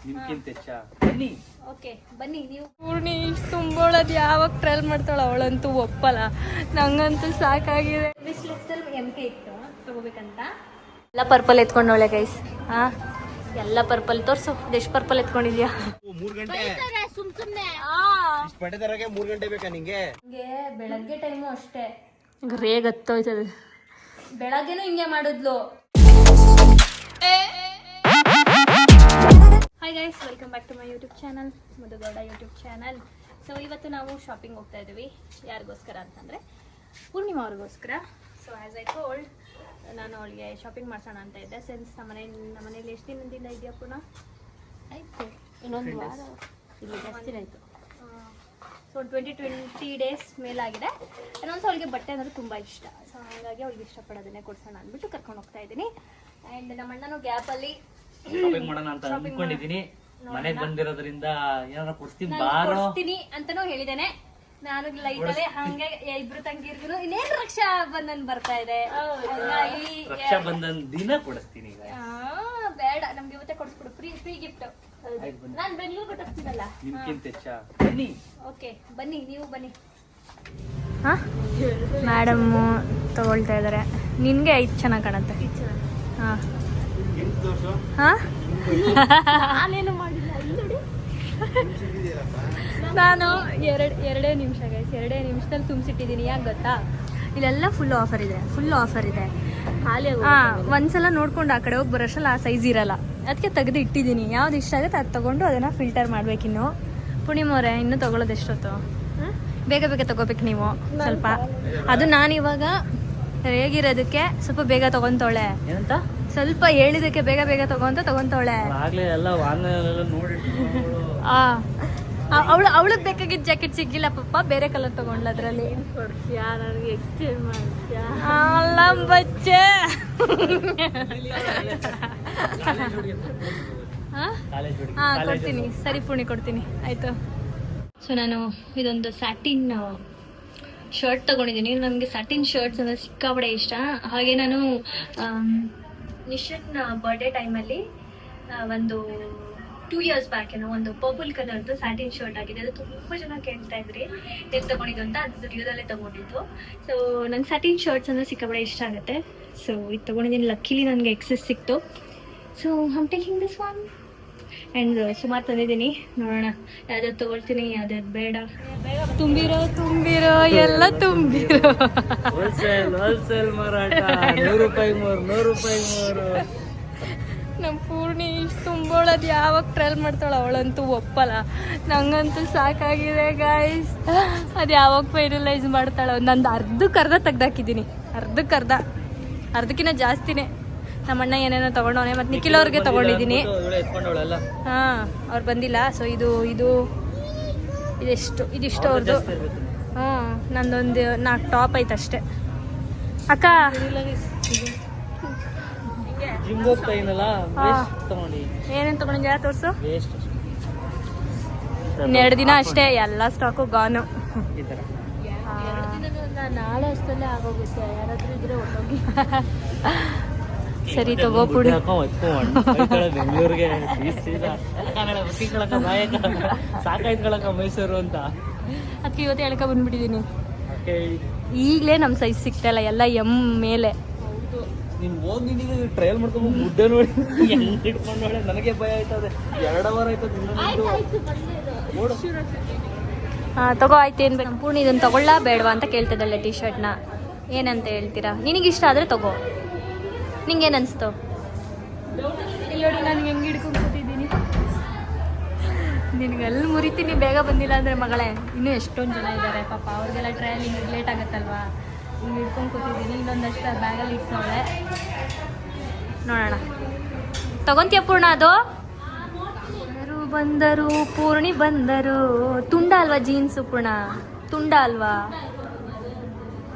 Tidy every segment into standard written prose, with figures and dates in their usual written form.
ನಿಮ್ಗಿಂತ ಹೆಚ್ಚ ಬನ್ನಿ. ಓಕೆ ಬನ್ನಿ ನೀವು. ಪೂರ್ಣಿ ತುಂಬೋಳೋದು ಯಾವಾಗ ಟ್ರಯಲ್ ಮಾಡ್ತಾಳ ಅವಳಂತೂ ಒಪ್ಪಲ್ಲ. ನಂಗಂತೂ ಸಾಕಾಗಿದೆ. ವಿಶ್ ಲಿಸ್ಟಲ್ಲಿ MK ಇತ್ತು ತಗೋಬೇಕಂತ. ಎಲ್ಲ ಪರ್ಪಲ್ ಎತ್ಕೊಂಡವಳೆ ಗೈಸ್. ಎಲ್ಲ ಪರ್ಪಲ್ ತೋರ್ಸು. ಎಷ್ಟು ಪರ್ಪಲ್ ಎತ್ಕೊಂಡಿದ್ಯಾ? 3 ಗಂಟೆ ಸುಮ್ನೆ ಬಟ್ಟೆ ತರಗೆ 3 ಗಂಟೆ ಬೇಕಾ ನಿಂಗೆ? ಬೆಳಗ್ಗೆ ಟೈಮು ಅಷ್ಟೇ ರೇಗ್ ಹತ್ತೋಯ್ತದೆ. ಬೆಳಗ್ಗೆನೂ ಹಿಂಗೆ ಮಾಡಿದ್ಲು. Hi guys, welcome back to my YouTube channel, Madhu Gowda YouTube channel. So ಇವತ್ತು ನಾವು ಶಾಪಿಂಗ್ ಹೋಗ್ತಾ ಇದ್ದೀವಿ. ಯಾರಿಗೋಸ್ಕರ ಅಂತಂದರೆ ಪೂರ್ಣಿಮಾ ಅವ್ರಿಗೋಸ್ಕರ. ಸೊ ಆ್ಯಸ್ ಐ ಟೋಲ್ಡ್, ನಾನು ಅವಳಿಗೆ ಶಾಪಿಂಗ್ ಮಾಡ್ಸೋಣ ಅಂತ ಇದ್ದೆ. ಸಿನ್ಸ್ ನಮ್ಮನೇಲಿ ಎಷ್ಟು ದಿನದಿಂದ ಇದೆಯಾ ಪುನಃ ಆಯಿತು, ಇನ್ನೊಂದು ವಾರ ಇಲ್ಲಿ ಜಾಸ್ತಿ ಆಯಿತು. ಸೊ 20 ಡೇಸ್ ಮೇಲಾಗಿದೆ. ಇನ್ನೊಂದು ಅವಳಿಗೆ ಬಟ್ಟೆ ಅಂದರೆ ತುಂಬ ಇಷ್ಟ. ಸೊ ಹಾಗಾಗಿ ಅವಳಿಗೆ ಇಷ್ಟಪಡೋದನ್ನೇ ಕೊಡ್ಸೋಣ ಅಂದ್ಬಿಟ್ಟು ಕರ್ಕೊಂಡು ಹೋಗ್ತಾ ಇದ್ದೀನಿ. ಆ್ಯಂಡ್ ನಮ್ಮ ಅಣ್ಣನೂ ಗ್ಯಾಪಲ್ಲಿ ಶಾಪಿಂಗ್ ಮಾಡೋಣ ಅಂತ ಅನ್ಕೊಂಡಿದ್ದೀನಿ. ಮನೆಗೆ ಬಂದಿರೋದ್ರಿಂದ ಏನಾರ ಕೊಡ್ಸ್ತೀನಿ ಅಂತಾನೂ ಹೇಳಿದ್ದೇನೆ. ನಾನು ಲೈಟಲ್ಲೇ ಹಂಗೆ ಇಬ್ರು ತಂಗಿರ್ಗು ಇನ್ನೇನು ರಕ್ಷಾ ಬಂಧನ್ ಬರ್ತಾ ಇದೆ. ರಕ್ಷಾ ಬಂಧನ್ ದಿನ ಕೊಡಿಸ್ತೀನಿ. ಬೇಡ, ನಮ್ಗೆ ಇವತ್ತೇ ಕೊಡಿಸ್ಬಿಡು. Free gift. ನಾನು ಬೆಂಗಳೂರು ಕೊಟ್ಟಿರ್ತೀನಲ್ಲ. ನಿಮ್ಗಿಂತ ಹೆಚ್ಚ ಬನ್ನಿ. ಓಕೆ ಬನ್ನಿ, ನೀವು ಬನ್ನಿ. ಮೇಡಮ್ಮು ತಗೊಳ್ತಾ ಇದ್ದಾರೆ. ನಿನ್ಗೆ ಐದು ಚೆನ್ನಾಗಿ ಕಾಣುತ್ತೆ. ಹಾಂ ಹಾಂ ನಾನೇನು ಮಾಡಿಲ್ಲ. ನಾನು ಎರಡೇ ನಿಮಿಷ ಗೈಸ್, 2 ನಿಮಿಷದಲ್ಲಿ ತುಂಬಿಸಿಟ್ಟಿದ್ದೀನಿ. ಯಾಕೆ ಗೊತ್ತಾ, ಇಲ್ಲೆಲ್ಲ ಫುಲ್ ಆಫರ್ ಇದೆ. ಒಂದ್ಸಲ ನೋಡ್ಕೊಂಡು ಆ ಕಡೆ ಹೋಗಿ ಬರೋಷ್ಟಲ್ಲ ಆ ಸೈಜ್ ಇರಲ್ಲ. ಅದಕ್ಕೆ ತೆಗೆದು ಇಟ್ಟಿದ್ದೀನಿ. ಯಾವ್ದು ಇಷ್ಟ ಆಗುತ್ತೆ ಅದು ತೊಗೊಂಡು ಅದನ್ನು ಫಿಲ್ಟರ್ ಮಾಡ್ಬೇಕಿನ್ನು. ಪೂರ್ಣಿಮೋರೆ ಇನ್ನೂ ತೊಗೊಳೋದು ಎಷ್ಟೊತ್ತು? ಬೇಗ ತಗೋಬೇಕು ನೀವು ಸ್ವಲ್ಪ. ಅದು ನಾನಿವಾಗ ಹೇಗಿರೋದಕ್ಕೆ ಸ್ವಲ್ಪ ಬೇಗ ತಗೊಂತವಳೆ. ಏನಂತ ಸ್ವಲ್ಪ ಹೇಳಿದಕ್ಕೆ ಬೇಗ ತಗೊಂತವಳೆ. ಅವಳಿಗೆ ಬೇಕಾಗಿದ್ದ ಜಾಕೆಟ್ ಸಿಗ್ಲಿಲ್ಲ ಪಾಪ, ಬೇರೆ ಕಲರ್ ತಗೊಂಡ್ಲ. ಅದ್ರಲ್ಲಿ ನನಗೆ ಎಕ್ಸ್ಚೇಂಜ್ ಮಾಡ್ತೀಯಾ? ಅಲ್ಲ ಬಚ್ಚೆ, ಕೊಡ್ತೀನಿ. ಸರಿ ಪೂರ್ಣಿ, ಕೊಡ್ತೀನಿ ಆಯ್ತು. ಸೊ ನಾನು ಇದೊಂದು ಸ್ಯಾಟಿನ್ ಶರ್ಟ್ ತಗೊಂಡಿದ್ದೀನಿ. ನನಗೆ ಸ್ಯಾಟಿನ್ ಶರ್ಟ್ಸ್ ಅಂದರೆ ಸಿಕ್ಕಾಪಡೆ ಇಷ್ಟ. ಹಾಗೆ ನಾನು ನಿಶನ್ ಬರ್ಡೇ ಟೈಮಲ್ಲಿ ಒಂದು 2 years ಬ್ಯಾಕ್ ಏನೋ ಒಂದು ಪರ್ಪಲ್ ಕಲರ್ದು ಸ್ಯಾಟಿನ್ ಶರ್ಟ್ ಆಗಿದೆ. ಅದು ತುಂಬ ಜನ ಕೇಳ್ತಾ ಇದ್ರಿ ಎಲ್ಲಿ ತಗೊಂಡಿದ್ದು ಅಂತ. ಅದು ಸ್ಟುಡಿಯೋದಲ್ಲೇ ತಗೊಂಡಿದ್ದು. ಸೊ ನಂಗೆ ಸ್ಯಾಟಿನ್ ಶರ್ಟ್ಸ್ ಅಂದರೆ ಸಿಕ್ಕಾಪಡೆ ಇಷ್ಟ ಆಗುತ್ತೆ. ಸೊ ಇದು ತೊಗೊಂಡಿದ್ದೀನಿ. ಲಕ್ಕಿಲಿ ನನಗೆ ಎಕ್ಸಸ್ ಸಿಕ್ತು. So I'm taking this one. And ಸುಮಾರು ತಂದಿದ್ದೀನಿ. ನೋಡೋಣ ಯಾವ್ದಾದ್ರು ತೊಗೊಳ್ತೀನಿ, ಯಾವ್ದಾದ್ರು ಬೇಡ. ತುಂಬಿರೋ ಎಲ್ಲ ತುಂಬಿರೋ ಹೋಲ್ಸೇಲ್ ಮಾರಾಟ. 100 ರೂಪಾಯಿ ಮೂರು. ನಮ್ಮ ಪೂರ್ಣಿ ತುಂಬೋಳೋದು ಯಾವಾಗ ಟ್ರಯಲ್ ಮಾಡ್ತಾಳ ಅವಳಂತೂ ಒಪ್ಪಲ್ಲ. ನಂಗಂತೂ ಸಾಕಾಗಿದೆ ಗಾಯ್ಸ್. ಅದು ಯಾವಾಗ ಫೈನಲೈಸ್ ಮಾಡ್ತಾಳ. ನಂದು ಅರ್ಧಕ್ಕರ್ಧ ತೆಗ್ದಾಕಿದ್ದೀನಿ. ಅರ್ಧಕ್ಕಿಂತ ಜಾಸ್ತಿನೇ. ನಮ್ಮಣ್ಣ ಏನೇನೋ ತೊಗೊಂಡವನೆ. ಮತ್ತು ನಿಖಿಲ್ ಅವ್ರಿಗೆ ತೊಗೊಂಡಿದ್ದೀನಿ. ಹಾಂ, ಅವ್ರು ಬಂದಿಲ್ಲ. ಸೊ ಇದಿಷ್ಟು ಅವ್ರದ್ದು. ನಂದೊಂದು 4 ಟಾಪ್ ಐತೆ ಅಷ್ಟೇ. ಅಕ್ಕ ಏನೇನು ತಗೊಂಡಿದ್ಯಾ ತೋರ್ಸು. ಇನ್ನೆರಡು ದಿನ ಅಷ್ಟೇ, ಎಲ್ಲ ಸ್ಟಾಕು ಗಾನು. ನಾಳೆ ಅಷ್ಟಲ್ಲೇ ಆಗೋಗುತ್ತೆ. ಯಾರಾದ್ರೂ ಇದ್ರೆ ಹೊರಟೋಗಿ. ಸರಿ ತಗೋ ಬಿಡು. ಬೆಂಗಳೂರಿಗೆ ಸಾಕಾಯ್ತು ಮೈಸೂರು ಅಂತ. ಅದಕ್ಕೆ ಇವತ್ತು ಎಳ್ಕ ಬಂದ್ಬಿಟ್ಟಿದ್ದೀನಿ. ಈಗಲೇ ನಮ್ಮ ಸೈಜ್ ಸಿಗ್ತಾಯಿಲ್ಲ, ಎಲ್ಲ M ಮೇಲೆ. ನೀನು ಹೋಗಿ ಟ್ರಯಲ್ ಮಾಡ್ಕೊಂಡು ಗುಡ್ಡೆ ನೋಡಿ ಇಟ್ಕೊಂಡೋಳೆ. ನನಗೆ ಭಯ ಆಯ್ತದೆ. 2 ವಾರ ಆಯ್ತದೆ. ತಗೋ ಆಯ್ತು. ಏನು ಬೇಕು ಪೂರ್ಣಿ, ಇದನ್ನು ತಗೊಳ್ಳ ಬೇಡವಾ ಅಂತ ಕೇಳ್ತಿದ್ದಲ್ಲ ಟಿ ಶರ್ಟ್ನ. ಏನಂತ ಹೇಳ್ತೀರಾ? ನಿನಗಿಷ್ಟ ಆದರೆ ತಗೋ. ನಿಂಗೇನು ಅನಿಸ್ತು? ಇಲ್ಲಿ ನೋಡಿ, ನಾನು ಹೆಂಗೆ ಹಿಡ್ಕೊಂಡು ಕೂತಿದ್ದೀನಿ. ನಿನಗೆಲ್ಲ ಮುರಿತೀನಿ ಬೇಗ ಬಂದಿಲ್ಲ ಅಂದರೆ ಮಗಳೇ. ಇನ್ನೂ ಎಷ್ಟೊಂದು ಜನ ಇದ್ದಾರೆ ಪಾಪ, ಅವ್ರಿಗೆಲ್ಲ ಟ್ರಯಲಿಂಗ್ ಲೇಟ್ ಆಗುತ್ತಲ್ವಾ. ಹಿಂಗೆ ಹಿಡ್ಕೊಂಡು ಕೂತಿದ್ದೀನಿ. ಇನ್ನೊಂದಷ್ಟು ಬ್ಯಾಗಲ್ಲಿ ಇಡ್ಸೋಳೆ. ನೋಡೋಣ, ತಗೊಂತೀಯ ಪೂರ್ಣ? ಅದು ಬಂದರು ಪೂರ್ಣಿ ಬಂದರು. ತುಂಡ ಅಲ್ವಾ ಜೀನ್ಸು ಪೂರ್ಣ? ತುಂಡ ಅಲ್ವಾ?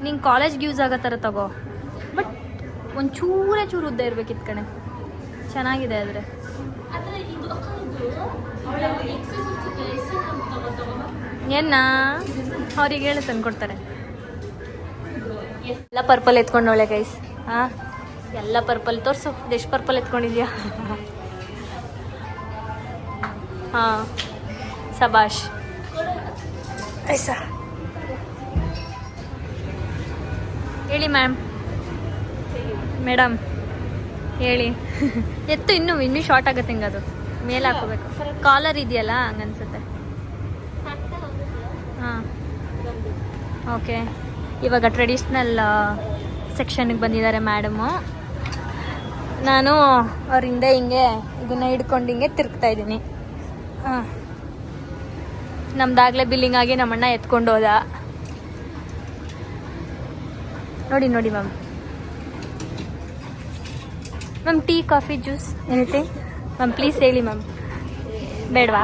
ನಿಂಗೆ ಕಾಲೇಜ್ಗೆ ಯೂಸ್ ಆಗೋ ಥರ ತಗೋ. ಬಟ್ ಒಂದು ಚೂರು ಉದ್ದ ಇರ್ಬೇಕಿತ್ತು ಕಣೆ. ಚೆನ್ನಾಗಿದೆ. ಆದರೆ ಏನ ಅವ್ರಿಗೆ ಹೇಳಿ ತಂದ್ಕೊಡ್ತಾರೆ. ಎಲ್ಲ ಪರ್ಪಲ್ ಎತ್ಕೊಂಡವಳೆ ಗೈಸ್. ಎಲ್ಲ ಪರ್ಪಲ್ ತೋರಿಸು. ಎಷ್ಟು ಪರ್ಪಲ್ ಎತ್ಕೊಂಡಿದ್ಯಾ? ಹಾಂ ಸಬಾಷ್ ಐಸಾ ಹೇಳಿ ಮೇಡಮ್ ಹೇಳಿ ಎತ್ತು ಇನ್ನೂ ಶಾರ್ಟ್ ಆಗುತ್ತೆ ಹಿಂಗೆ ಅದು ಮೇಲೆ ಹಾಕೋಬೇಕು ಕಾಲರ್ ಇದೆಯಲ್ಲ ಹಂಗನ್ಸುತ್ತೆ ಹಾಂ ಓಕೆ ಇವಾಗ ಟ್ರೆಡಿಷ್ನಲ್ ಸೆಕ್ಷನ್ಗೆ ಬಂದಿದ್ದಾರೆ ಮೇಡಮು. ನಾನು ಅವ್ರ ಹಿಂದೆ ಹಿಂಗೆ ಇದನ್ನು ಹಿಡ್ಕೊಂಡು ಹಿಂಗೆ ತಿರುಗ್ತಾ ಇದ್ದೀನಿ. ಹಾಂ ನಮ್ದಾಗಲೇ ಬಿಲ್ಲಿಂಗ್ ಆಗಿ ನಮ್ಮಣ್ಣ ಎತ್ಕೊಂಡು ಹೋದ. ನೋಡಿ ma'am tea coffee juice anything ma'am please ಹೇಳಿ ಮ್ಯಾಮ್. ಬೇಡವಾ?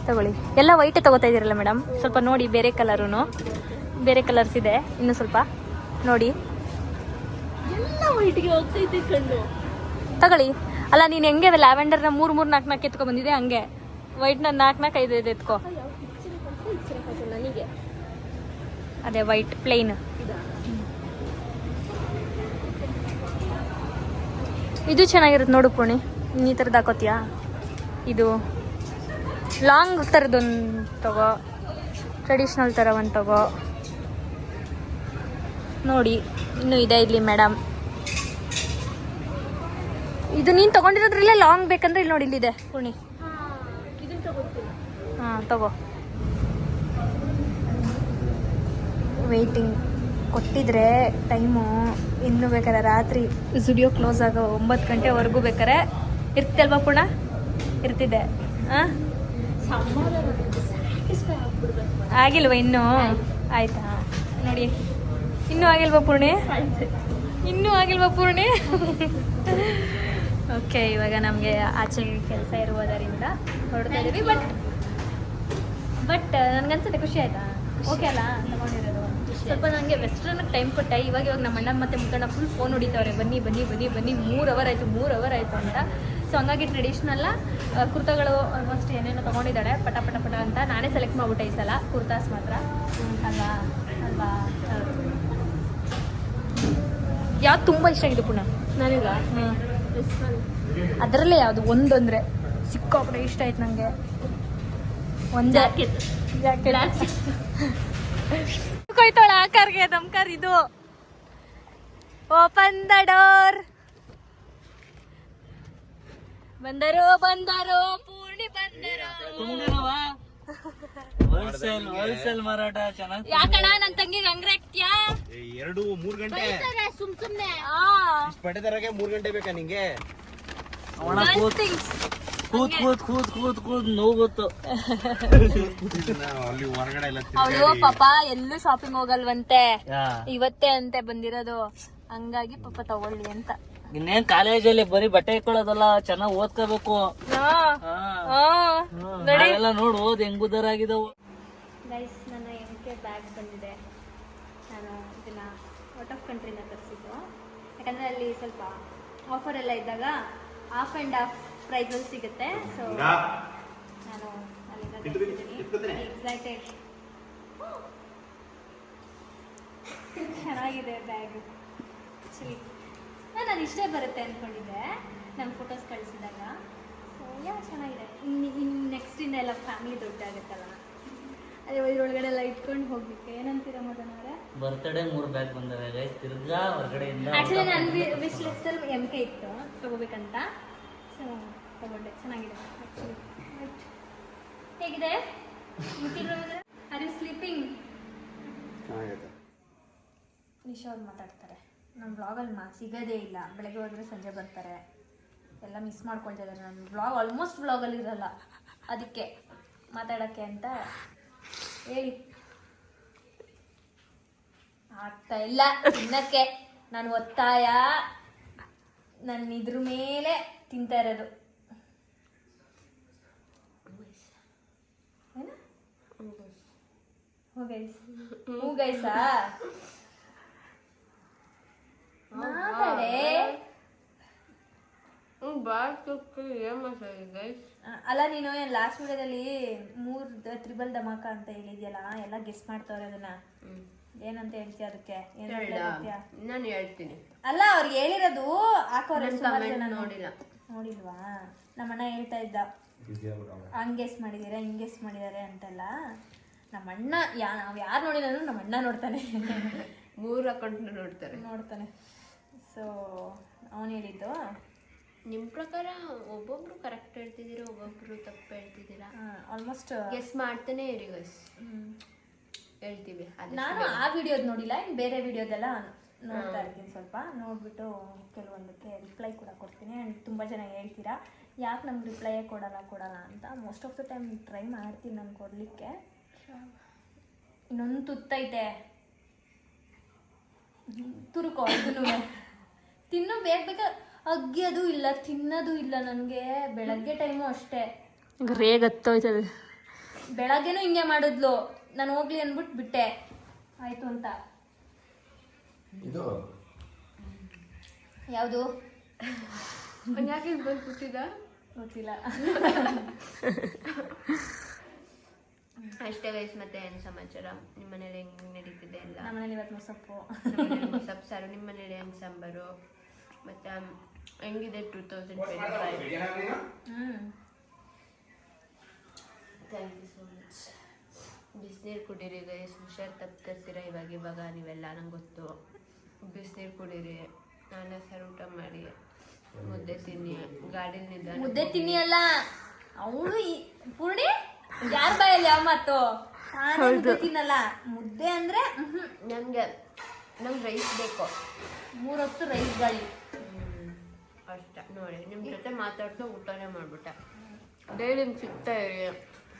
ತಗೊಳ್ಳಿ. ಎಲ್ಲ ವೈಟೇ ತೊಗೋತಾ ಇದ್ದೀರಲ್ಲ ಮೇಡಮ್, ಸ್ವಲ್ಪ ನೋಡಿ ಬೇರೆ ಬೇರೆ ಕಲರ್ಸ್ ಇದೆ, ಇನ್ನೂ ಸ್ವಲ್ಪ ನೋಡಿ. ಎಲ್ಲ ವೈಟ್ಗೆ ಹೋಗ್ತೈತೆ ಕಣ್ಣು. ತಗೊಳ್ಳಿ. ಅಲ್ಲ ನೀನು ಹೆಂಗೆ ಲ್ಯಾವೆಂಡರ್ನ 3 ಎತ್ಕೊಂಡ್ ಬಂದಿದೆ, ಹಂಗೆ ವೈಟ್ನ 4 5 ಎತ್ಕೋ. ನನಗೆ ಅದೇ ವೈಟ್ ಪ್ಲೇನ್. ಇದು ಚೆನ್ನಾಗಿರುತ್ತೆ ನೋಡು ಪೂರ್ಣಿ, ಈ ಥರದ್ದು ಹಾಕೋತೀಯಾ? ಇದು ಲಾಂಗ್ ಥರದ್ದೊಂದು ತಗೋ, ಟ್ರೆಡಿಷ್ನಲ್ ಥರ ಒಂದು ತಗೋ. ನೋಡಿ ಇನ್ನೂ ಇದೆ ಇಲ್ಲಿ ಮೇಡಮ್. ಇದು ನೀನು ತೊಗೊಂಡಿರೋದ್ರಲ್ಲೇ ಲಾಂಗ್ ಬೇಕಂದ್ರೆ ಇಲ್ಲಿ ನೋಡಿ, ಇಲ್ಲಿದೆ ಪೂರ್ಣಿ. ಇದನ್ನ ತಗೋತೀನಿ. ಹಾಂ ತಗೋ. ವೇಟಿಂಗ್ ಕೊಟ್ಟಿದ್ರೆ ಟೈಮು ಇನ್ನೂ ಬೇಕಾರೆ ರಾತ್ರಿ ಸ್ಟುಡಿಯೋ ಕ್ಲೋಸ್ ಆಗೋ 9 ಗಂಟೆವರೆಗೂ ಬೇಕಾರೆ ಇರ್ತಿಲ್ವಾ ಪುಣ? ಇರ್ತಿದ್ದೆ. ಹಾಂ ಆಗಿಲ್ವಾ ಇನ್ನೂ? ಆಯ್ತಾ ನೋಡಿ, ಇನ್ನೂ ಆಗಿಲ್ವಾ ಪೂರ್ಣಿ? ಇನ್ನೂ ಆಗಿಲ್ವಾ ಪೂರ್ಣಿ? ಓಕೆ, ಇವಾಗ ನಮಗೆ ಆಚೆ ಕೆಲಸ ಇರುವುದರಿಂದ ಹೊರಡ್ತಾ ಇದ್ದೀವಿ. ಬಟ್ ನನಗನ್ಸುತ್ತೆ ಖುಷಿ ಆಯ್ತಾ? ಓಕೆ ಅಲ್ಲ ತಗೊಂಡಿರೋದು. ಸ್ವಲ್ಪ ನನಗೆ ವೆಸ್ಟರ್ನ್ ಟೈಮ್ ಕೊಟ್ಟೆ. ಇವಾಗ ನಮ್ಮ ಅಣ್ಣ ಮತ್ತು ಮುಖಂಡ ಫುಲ್ ಫೋನ್ ಹೊಡಿತವ್ರೆ, ಬನ್ನಿ 3 ಅವರ್ ಆಯಿತು ಅಂತ. ಸೊ ಹಂಗಾಗಿ ಟ್ರೆಡಿಷ್ನಲ್ಲ ಕುರ್ತಾಗಳು ಆಲ್ಮೋಸ್ಟ್ ಏನೇನೋ ತೊಗೊಂಡಿದ್ದಾಳೆ ಪಟ ಅಂತ. ನಾನೇ ಸೆಲೆಕ್ಟ್ ಮಾಡಿಬಿಟ್ಟೆ ಈ ಸಲ ಕುರ್ತಾಸ್ ಮಾತ್ರ. ಅಲ್ವಾ? ಯಾವ್ದು ತುಂಬ ಇಷ್ಟ ಆಗಿದೆ ಪುನಃ ನನಗ ಅದರಲ್ಲೇ ಯಾವುದು ಒಂದಂದರೆ ಸಿಕ್ಕಾಪಟ್ಟೆ ಇಷ್ಟ ಆಯ್ತು ನನಗೆ. ಒಂದು ಜಾಕೆಟ್ ಕೊಯ್ತಾಳ ಆಕಾರ್ಗೆ ದಮ್ಕಾರ್. ಇದು ಓಪನ್ ದ ಡೋರ್. ಬಂದರು ಪೂರ್ಣಿ ಬಂದರು. ಹೋಲ್ಸೇಲ್ ಮಾರಾಟ ಚೆನ್ನಾಗಿ. ಯಾಕಣ್ಣ ನನ್ನ ತಂಗಿಗೆ ಅಂಗ್ರೆ ಹಾಕ್ತೀಯಾ? 2-3 ಗಂಟೆ ಸುಮ್ನೆ ಪಡೆದರಾಗೆ 3 ಗಂಟೆ ಬೇಕಾ ನಿಂಗೆ? ಕೂತ್ ನೋವು ಗೊತ್ತು. ಅಲ್ಲಿ ಹೊರಗಡೆ ಎಲ್ಲ ಅವಳು ಪಾಪ ಎಲ್ಲೂ ಶಾಪಿಂಗ್ ಹೋಗಲ್ವಂತೆ, ಇವತ್ತೇ ಅಂತೆ ಬಂದಿರೋದು. ಹಂಗಾಗಿ ಪಾಪ ತಗೊಳ್ಳಿ ಅಂತ. ಇನ್ನೇನ್ ಕಾಲೇಜಲ್ಲಿ ಬರೀ ಬಟ್ಟೆ ಇಟ್ಕೊಳ್ಳೋದಲ್ಲ, ಚೆನ್ನಾಗಿ ಓದ್ಕೋಬೇಕು. ಎಲ್ಲ ನೋಡು ಓದ್ ಹೆಂಗ್ ಉದ್ದಾರಾಗಿದ್ದಾವು. ಗೈಸ್, ನನ್ನ MK ಬ್ಯಾಗ್ ಬಂದಿದೆ. ನಾನು ಇದನ್ನ ಔಟ್ ಆಫ್ ಕಂಟ್ರಿನ ತರಿಸಿದ್ದು. ಯಾಕಂದರೆ ಅಲ್ಲಿ ಸ್ವಲ್ಪ ಆಫರ್ ಎಲ್ಲ ಇದ್ದಾಗ ಹಾಫ್ ಆ್ಯಂಡ್ ಹಾಫ್ ಪ್ರೈಸಲ್ಲಿ ಸಿಗುತ್ತೆ. ಸೊ ನಾನು ಅಲ್ಲಿಂದ ತರಿಸಿದ್ದೀನಿ. ಎಕ್ಸೈಟೆಡ್. ಚೆನ್ನಾಗಿದೆ ಬ್ಯಾಗು. ಆ್ಯಕ್ಚುಲಿ ನಾನು ಇಷ್ಟೇ ಬರುತ್ತೆ ಅಂದ್ಕೊಂಡಿದ್ದೆ ನಮ್ಮ ಫೋಟೋಸ್ ಕಳಿಸಿದಾಗ. ಸೊ ಚೆನ್ನಾಗಿದೆ. ಇನ್ನು ನೆಕ್ಸ್ಟಿಂದ ಎಲ್ಲ ಫ್ಯಾಮಿಲಿ ದೊಡ್ಡಾಗುತ್ತಲ್ಲ, ಅದೇ ಇದ್ರೊಳಗಡೆ ಎಲ್ಲ ಇಟ್ಕೊಂಡು ಹೋಗ್ಲಿಕ್ಕೆ. ಏನಂತೀರ ಮದನ್ ಅವರೇ? ಬರ್ತಡೇ 3 ಬ್ಯಾಗ್ ಬಂದವೆ ಗೈಸ್, ತಿರ್ಗಾ ಹೊರಗಡೆಯಿಂದ. ಆ್ಯಕ್ಚುಲಿ ನನ್ನ ವಿಶ್ ಲಿಸ್ಟಲ್ಲಿ MK ಇತ್ತು ತಗೋಬೇಕಂತ. ಸೊ ತಗೊಂಡೆ. ಚೆನ್ನಾಗಿದೆ ಆ್ಯಕ್ಚುಲಿ. ಹೇಗಿದೆ? Are you sleeping? ನಿಶಾ ಅವ್ರು ಮಾತಾಡ್ತಾರೆ. ನಮ್ಮ ಬ್ಲಾಗಲ್ಲಿ ಸಿಗೋದೇ ಇಲ್ಲ. ಬೆಳಗ್ಗೆ ಹೋದರೆ ಸಂಜೆ ಬರ್ತಾರೆ. ಎಲ್ಲ ಮಿಸ್ ಮಾಡ್ಕೊಳ್ತಾ ಇದ್ದಾರೆ. ನನ್ನ ಬ್ಲಾಗ್ ಆಲ್ಮೋಸ್ಟ್ ಬ್ಲಾಗಲ್ಲಿ ಇರಲ್ಲ, ಅದಕ್ಕೆ ಮಾತಾಡೋಕ್ಕೆ ಅಂತ ಹೇಳಿ. ಆಗ್ತಾ ಇಲ್ಲ ತಿನ್ನಕ್ಕೆ. ನಾನು ಒತ್ತಾಯ, ನನ್ನ ಇದ್ರ ಮೇಲೆ ತಿಂತಾ ಇರೋದು. ಹೂ ಗೈಸಾ ಮಾತಾಡೆ. ಅಲ್ಲ ನೀನು ಲಾಸ್ಟ್ ವಿಡಿಯೋದಲ್ಲಿ 3 ತ್ರಿಬಲ್ ಧಮಾಕ ಅಂತ ಹೇಳಿದ್ಯಲ್ಲ, ಎಲ್ಲ ಗೆಸ್ ಮಾಡ್ತಾವ್ರೆ. ಅದನ್ನ ಏನಂತ ಹೇಳ್ತೀಯ? ಅದಕ್ಕೆ ನಾನು ಹೇಳ್ತೀನಿ. ಅಲ್ಲ ಅವ್ರು ಹೇಳಿರೋದು ಹಾಕೋರೆ, ಸುಮಾರು ಜನ ನೋಡಿಲ್ಲ. ನೋಡಿಲ್ವಾ? ನಮ್ಮಣ್ಣ ಹೇಳ್ತಾ ಇದ್ದ ಹಂಗೆಸ್ ಮಾಡಿದ್ದೀರಾ ಹಿಂಗೆಸ್ ಮಾಡಿದ್ದಾರೆ ಅಂತೆಲ್ಲ. ನಮ್ಮಣ್ಣ ನಾವು ಯಾರು ನೋಡಿದ್ರು ನಮ್ಮಣ್ಣ ನೋಡ್ತಾನೆ. 3 ಅಕೌಂಟ್ ನೋಡ್ತಾನೆ. ಸೊ ಅವನು ಹೇಳಿದ್ದು. ನಿಮ್ಮ ಪ್ರಕಾರ ಒಬ್ಬೊಬ್ರು ಕರೆಕ್ಟ್ ಹೇಳ್ತಿದ್ದೀರಾ, ಒಬ್ಬೊಬ್ರು ತಪ್ಪು ಹೇಳ್ತಿದ್ದೀರಾ. ಆಲ್ಮೋಸ್ಟ್ ಗೆಸ್ ಮಾಡ್ತಾನೆ ಇರಿ ಗೈಸ್, ಹೇಳ್ತೀವಿ. ನಾನು ಆ ವಿಡಿಯೋದ್ ನೋಡಿಲ್ಲ, ಇನ್ನು ಬೇರೆ ವಿಡಿಯೋದೆಲ್ಲ ನೋಡ್ತಾ ಇರ್ತೀನಿ. ಸ್ವಲ್ಪ ನೋಡ್ಬಿಟ್ಟು ಕೆಲವೊಂದಕ್ಕೆ ರಿಪ್ಲೈ ಕೂಡ ಕೊಡ್ತೀನಿ. ಆ್ಯಂಡ್ ತುಂಬ ಜನ ಹೇಳ್ತೀರಾ ಯಾಕೆ ನಮ್ಗೆ ರಿಪ್ಲೈಯೇ ಕೊಡಲ್ಲ ಅಂತ. Most of the time try ಮಾಡ್ತೀನಿ ನಾನು ಕೊಡಲಿಕ್ಕೆ. ಇನ್ನೊಂದು ತುತ್ತೈತೆ, ತುರುಕೋ ಅದನ್ನು ತಿನ್ನೋ ಬೇಗ ಅಗ್ಯೋದು ಇಲ್ಲ, ತಿನ್ನೋದು ಇಲ್ಲ. ನನಗೆ ಬೆಳಗ್ಗೆ ಟೈಮು ಅಷ್ಟೇ ರೇಗತ್ತೋಯ್ತದೆ. ಬೆಳಗ್ಗೆನೂ ಹಿಂಗೆ ಮಾಡಿದ್ಲು, ನಾನು ಹೋಗ್ಲಿ ಅಂದ್ಬಿಟ್ಟು ಬಿಟ್ಟೆ ಆಯಿತು ಅಂತ. ಯಾವುದು ಯಾಕೆ ಬಂದು ಕೂತಿದ್ದ ಗೊತ್ತಿಲ್ಲ. ಅಷ್ಟೇ ಗೈಸ್. ಮತ್ತೆ ಏನು ಸಮಾಚಾರ? ನಿಮ್ಮ ಮನೇಲಿ ಹೆಂಗೆ ನಡೀತಿದೆ ಎಲ್ಲ? ನಮ್ಮನೇಲಿ ಇವತ್ತು ಮೊಸಪ್ಪು, ಮೊಸಪ್ಪು ಸಾರು. ನಿಮ್ಮ ಮನೇಲಿ ಏನು ಸಾಂಬಾರು? ಮತ್ತು ಹೆಂಗಿದೆ 2025? Thank you so much. ಬಿಸಿನೀರು ಕುಡೀರಿ ಗೈಸ್, ಹುಷಾರು ತಪ್ಪಿರ್ತೀರ ಇವಾಗ ನೀವೆಲ್ಲ, ನಂಗೆ ಗೊತ್ತು. ಬಿಸಿನೀರು ಕುಡೀರಿ, ನಾನೇ ಸಾರು ಊಟ ಮಾಡಿ, ಮುದ್ದೆ ತಿನ್ನಿ, ಗಾಡಿಲಿ ನಿಧಾನ. ಮುದ್ದೆ ತಿನ್ನಿ ಅಲ್ಲ ಅವಳು ಪೂರ್ಣಿ, ಯಾರ ಬಾಯಲ್ಲಿ ಯಾವ ಮಾತು? ಮುದ್ದೆ ತಿನ್ನಲ್ಲ. ಮುದ್ದೆ ಅಂದ್ರೆ ನಂಗೆ ರೈಸ್ ಬೇಕು, 3 ಹೊತ್ತು ರೈಸ್ ಗಾಳಿ ಅಷ್ಟ. ನೋಡಿ, ನಿಮ್ಮ ಜೊತೆ ಮಾತಾಡ್ತಾ ಊಟನೇ ಮಾಡ್ಬಿಟ್ಟೆ. ಡೈಲಿ ಹಿಂಗೆ ಸಿಗ್ತಾ ಇರಿ,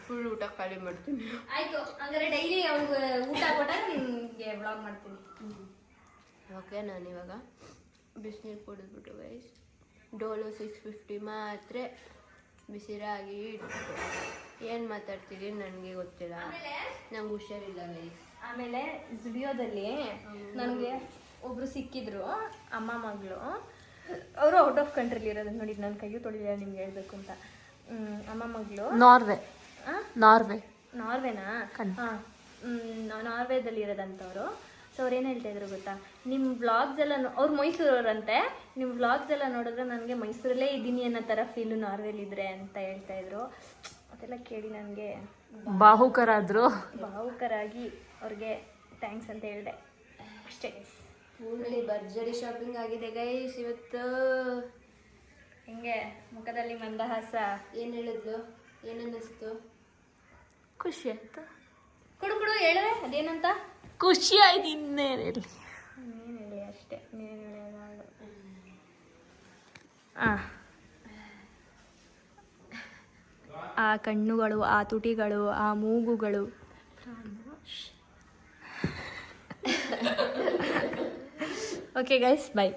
ಫುಲ್ ಊಟ ಖಾಲಿ ಮಾಡ್ತೀನಿ. ಆಯ್ತು, ಹಂಗಾರೆ ಡೈಲಿ ಅವ್ನಿಗೆ ಊಟ ಕೊಟ್ಟಾಗ ನಿಮಗೆ ವ್ಲಾಗ್ ಮಾಡ್ತೀನಿ. ಓಕೆ, ನಾನಿವಾಗ ಬಿಸಿನೀರು ಕುಡಿದ್ಬಿಟ್ಟು ಗೈಸ್, ಡೋಲೋ 650 ಮಾತ್ರ ಬಿಸಿರಾಗಿ ಇಟ್ಬಿಟ್ಟು ಏನು ಮಾತಾಡ್ತೀರಿ ನನಗೆ ಗೊತ್ತಿಲ್ಲ, ನಂಗೆ ಹುಷಾರಿಲ್ಲ ಗೈಸ್. ಆಮೇಲೆ ಜುಡಿಯೋದಲ್ಲಿ ನನಗೆ ಒಬ್ರು ಸಿಕ್ಕಿದ್ರು, ಅಮ್ಮ ಮಗಳು. ಅವರು ಔಟ್ ಆಫ್ ಕಂಟ್ರಿಲಿ ಇರೋದು. ನೋಡಿ, ನನ್ನ ಕೈಯೂ ತೊಳಿಲಿಲ್ಲ ನಿಮ್ಗೆ ಹೇಳ್ಬೇಕು ಅಂತ. ಅಮ್ಮ ಮಗಳು ನಾರ್ವೆನಾ? ಹಾಂ, ನಾರ್ವೆದಲ್ಲಿ ಇರೋದಂಥವ್ರು. ಸೊ ಅವ್ರು ಏನು ಹೇಳ್ತಾ ಇದ್ರು ಗೊತ್ತಾ, ನಿಮ್ಮ ವ್ಲಾಗ್ಸ್ ಎಲ್ಲ ಅವ್ರು ಮೈಸೂರವ್ರಂತೆ, ನಿಮ್ಮ ವ್ಲಾಗ್ಸ್ ಎಲ್ಲ ನೋಡಿದ್ರೆ ನನಗೆ ಮೈಸೂರಲ್ಲೇ ಇದ್ದೀನಿ ಅನ್ನೋ ಥರ ಫೀಲು ನಾರ್ವೆಲಿದ್ರೆ ಅಂತ ಹೇಳ್ತಾ ಇದ್ರು. ಅದೆಲ್ಲ ಕೇಳಿ ನನಗೆ ಭಾವುಕರಾಗಿ ಅವ್ರಿಗೆ ಥ್ಯಾಂಕ್ಸ್ ಅಂತ ಹೇಳಿದೆ ಅಷ್ಟೇ. ಪೂರ್ಣಿ ಭರ್ಜರಿ ಶಾಪಿಂಗ್ ಆಗಿದೆ ಗೈಸ್ ಇವತ್ತು. ಹಿಂಗೆ ಮುಖದಲ್ಲಿ ಮಂದಹಾಸ. ಏನು ಹೇಳಿದ್ಲು? ಏನನ್ನಿಸ್ತು? ಖುಷಿ ಆಯ್ತು. ಕುಡು ಹೇಳುವೆ ಅದೇನಂತ? ಖುಷಿ ಆಯ್ತು. ಇನ್ನೇನು ಹೇಳಿ? ನೀನು ಹೇಳಿ ಅಷ್ಟೇ, ನೀನು ಹೇಳೋದು. ಆ ಕಣ್ಣುಗಳು, ಆ ತುಟಿಗಳು, ಆ ಮೂಗುಗಳು. Okay guys, by.